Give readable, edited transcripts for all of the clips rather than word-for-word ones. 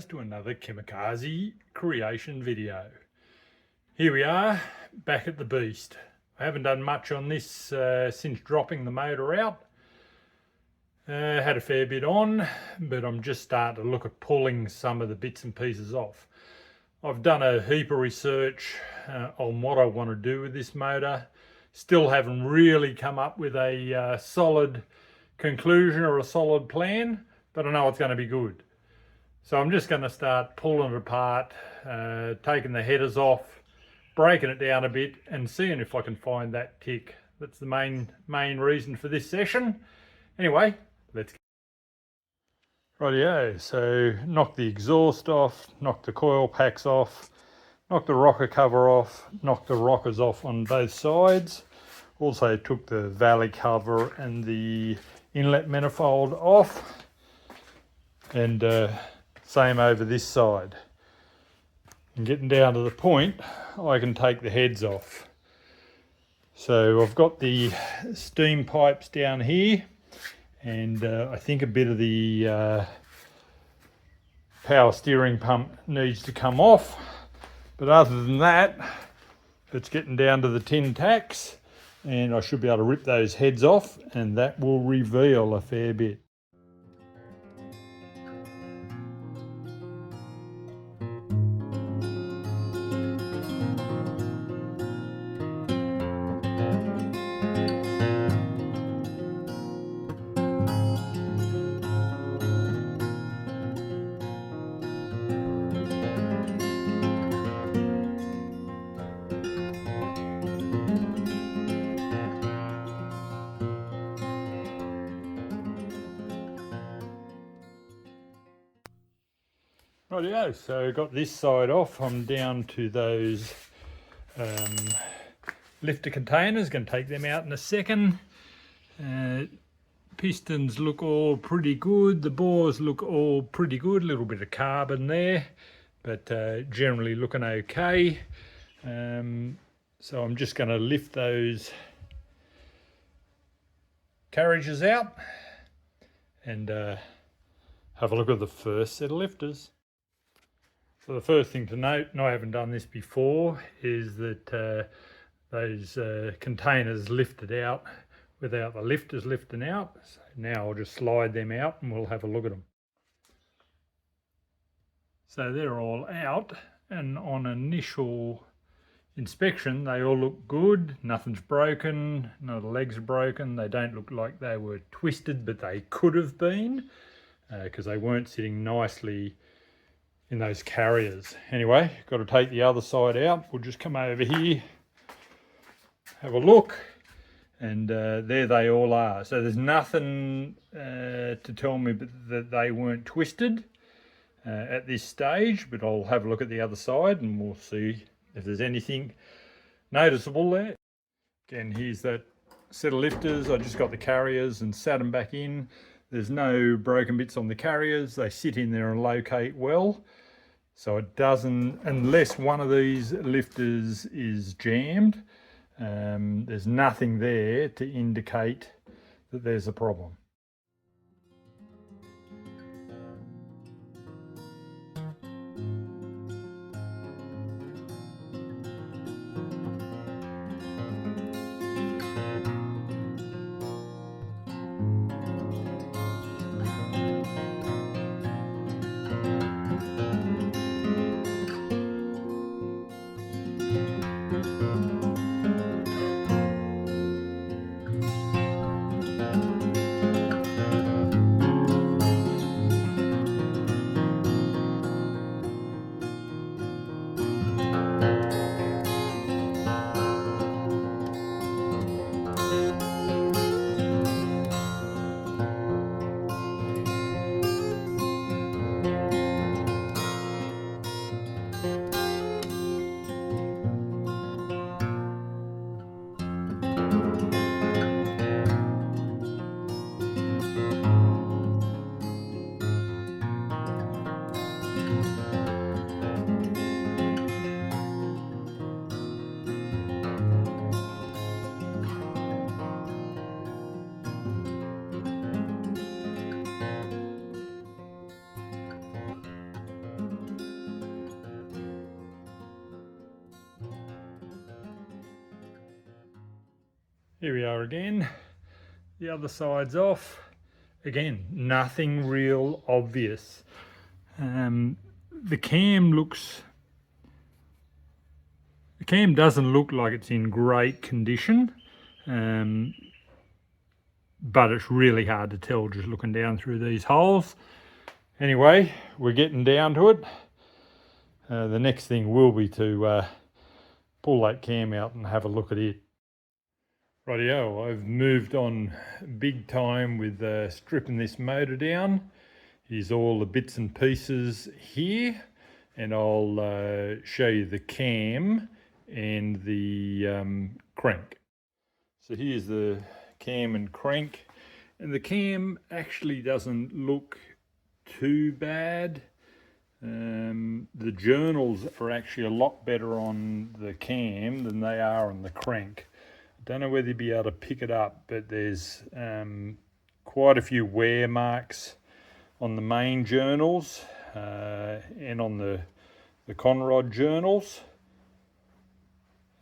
guys to another Kamikaze creation video. Here we are, back at the beast. I haven't done much on this since dropping the motor out. Had a fair bit on, but I'm just starting to look at pulling some of the bits and pieces off. I've done a heap of research on what I want to do with this motor. Still haven't really come up with a solid conclusion or a solid plan, but I know it's going to be good. So I'm just going to start pulling it apart, taking the headers off, breaking it down a bit and seeing if I can find that tick. That's the main reason for this session. Anyway, let's go. Rightio, so knock the exhaust off, knock the coil packs off, knock the rocker cover off, knock the rockers off on both sides. Also took the valley cover and the inlet manifold off, and same over this side. And getting down to the point, I can take the heads off. So I've got the steam pipes down here, and I think a bit of the power steering pump needs to come off. But other than that, it's getting down to the tin tacks, and I should be able to rip those heads off, and that will reveal a fair bit. Rightio, so got this side off. I'm down to those lifter containers, going to take them out in a second. Pistons look all pretty good, the bores look all pretty good, a little bit of carbon there, but generally looking okay. So I'm just going to lift those carriages out and have a look at the first set of lifters. So the first thing to note, and I haven't done this before, is that those containers lifted out without the lifters lifting out. So now I'll just slide them out and we'll have a look at them. So they're all out, and on initial inspection they all look good. Nothing's broken, none of the legs are broken. They don't look like they were twisted, but they could have been because they weren't sitting nicely in those carriers. Anyway, got to take the other side out. We'll just come over here, have a look, and there they all are. So there's nothing to tell me that they weren't twisted at this stage, but I'll have a look at the other side and we'll see if there's anything noticeable there. Again, here's that set of lifters. I just got the carriers and sat them back in. There's no broken bits on the carriers. They sit in there and locate well. So it doesn't, unless one of these lifters is jammed, there's nothing there to indicate that there's a problem. Here we are again. The other side's off. Again, nothing real obvious. The cam doesn't look like it's in great condition, but it's really hard to tell just looking down through these holes. Anyway, we're getting down to it. The next thing will be to pull that cam out and have a look at it. Rightio, I've moved on big time with stripping this motor down. Here's all the bits and pieces here, and I'll show you the cam and the crank. So here's the cam and crank, and the cam actually doesn't look too bad. The journals are actually a lot better on the cam than they are on the crank. I don't know whether you'll be able to pick it up, but there's quite a few wear marks on the main journals and on the conrod journals.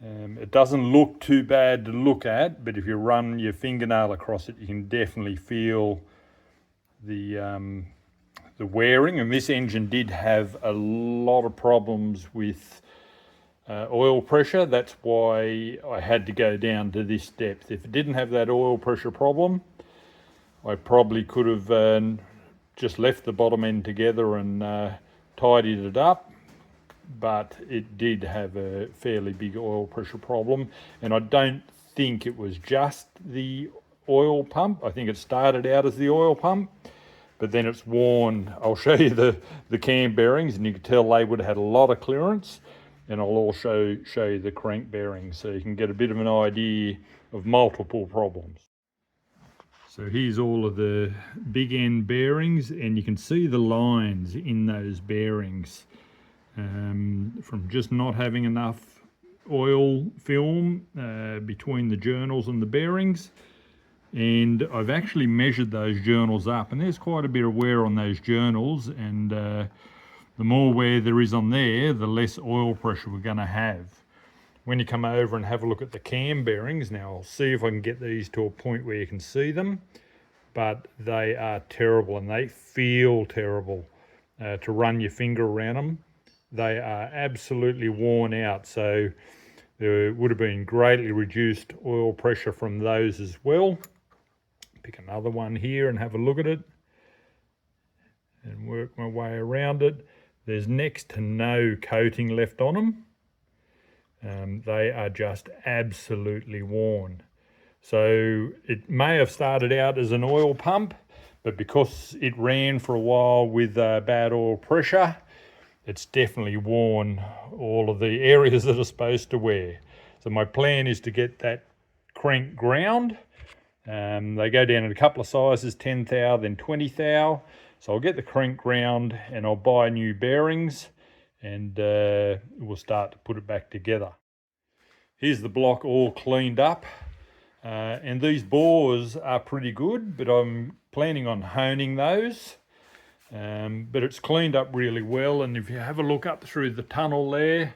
It doesn't look too bad to look at, but if you run your fingernail across it, you can definitely feel the wearing. And this engine did have a lot of problems with oil pressure. That's why I had to go down to this depth. If it didn't have that oil pressure problem, I probably could have just left the bottom end together and tidied it up. But it did have a fairly big oil pressure problem, and I don't think it was just the oil pump. I think it started out as the oil pump, but then it's worn. I'll show you the cam bearings, and you can tell they would have had a lot of clearance, and I'll also show you the crank bearings so you can get a bit of an idea of multiple problems. So here's all of the big end bearings, and you can see the lines in those bearings. From just not having enough oil film between the journals and the bearings. And I've actually measured those journals up, and there's quite a bit of wear on those journals, and the more wear there is on there, the less oil pressure we're going to have. When you come over and have a look at the cam bearings, now I'll see if I can get these to a point where you can see them, but they are terrible and they feel terrible to run your finger around them. They are absolutely worn out, so there would have been greatly reduced oil pressure from those as well. Pick another one here and have a look at it and work my way around it. There's next to no coating left on them. They are just absolutely worn. So it may have started out as an oil pump, but because it ran for a while with bad oil pressure, it's definitely worn all of the areas that are supposed to wear. So my plan is to get that crank ground. They go down in a couple of sizes, 10 thou, then 20 thou. So I'll get the crank ground and I'll buy new bearings, and we'll start to put it back together. Here's the block all cleaned up. And these bores are pretty good, but I'm planning on honing those. But it's cleaned up really well, and if you have a look up through the tunnel there,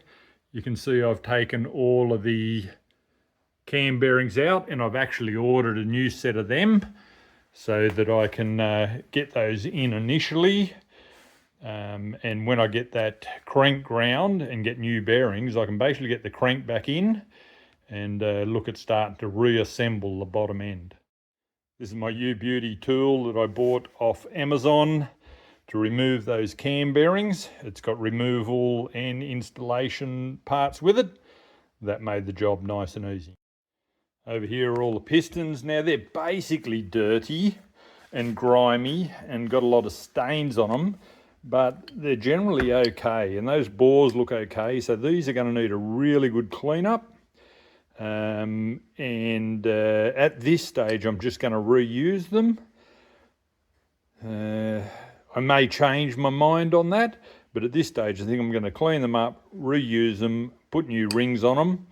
you can see I've taken all of the cam bearings out, and I've actually ordered a new set of them so that I can get those in initially, and when I get that crank ground and get new bearings, I can basically get the crank back in and look at starting to reassemble the bottom end. This is my U-Beauty tool that I bought off Amazon to remove those cam bearings. It's got removal and installation parts with it. That made the job nice and easy. Over here are all the pistons. Now they're basically dirty and grimy and got a lot of stains on them, but they're generally okay, and those bores look okay. So these are going to need a really good cleanup. At this stage I'm just going to reuse them. I may change my mind on that, but at this stage I think I'm going to clean them up, reuse them, put new rings on them,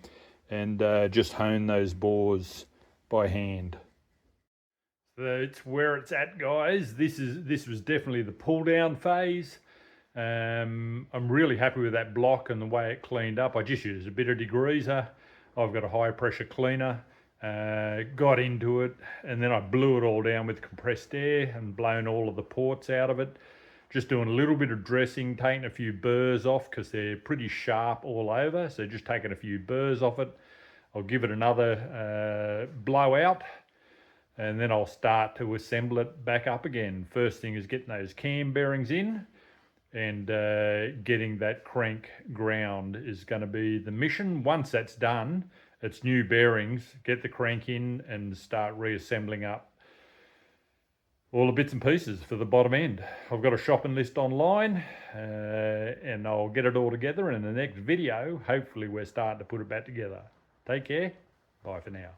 and just hone those bores by hand. So it's where it's at, guys. This was definitely the pull down phase. I'm really happy with that block and the way it cleaned up. I just used a bit of degreaser. I've got a high pressure cleaner. got into it, and then I blew it all down with compressed air and blown all of the ports out of it. Just doing a little bit of dressing, taking a few burrs off because they're pretty sharp all over. So just taking a few burrs off it. I'll give it another blowout, and then I'll start to assemble it back up again. First thing is getting those cam bearings in, and getting that crank ground is going to be the mission. Once that's done, it's new bearings, get the crank in and start reassembling up all the bits and pieces for the bottom end. I've got a shopping list online, and I'll get it all together in the next video. Hopefully we're starting to put it back together. Take care. Bye for now.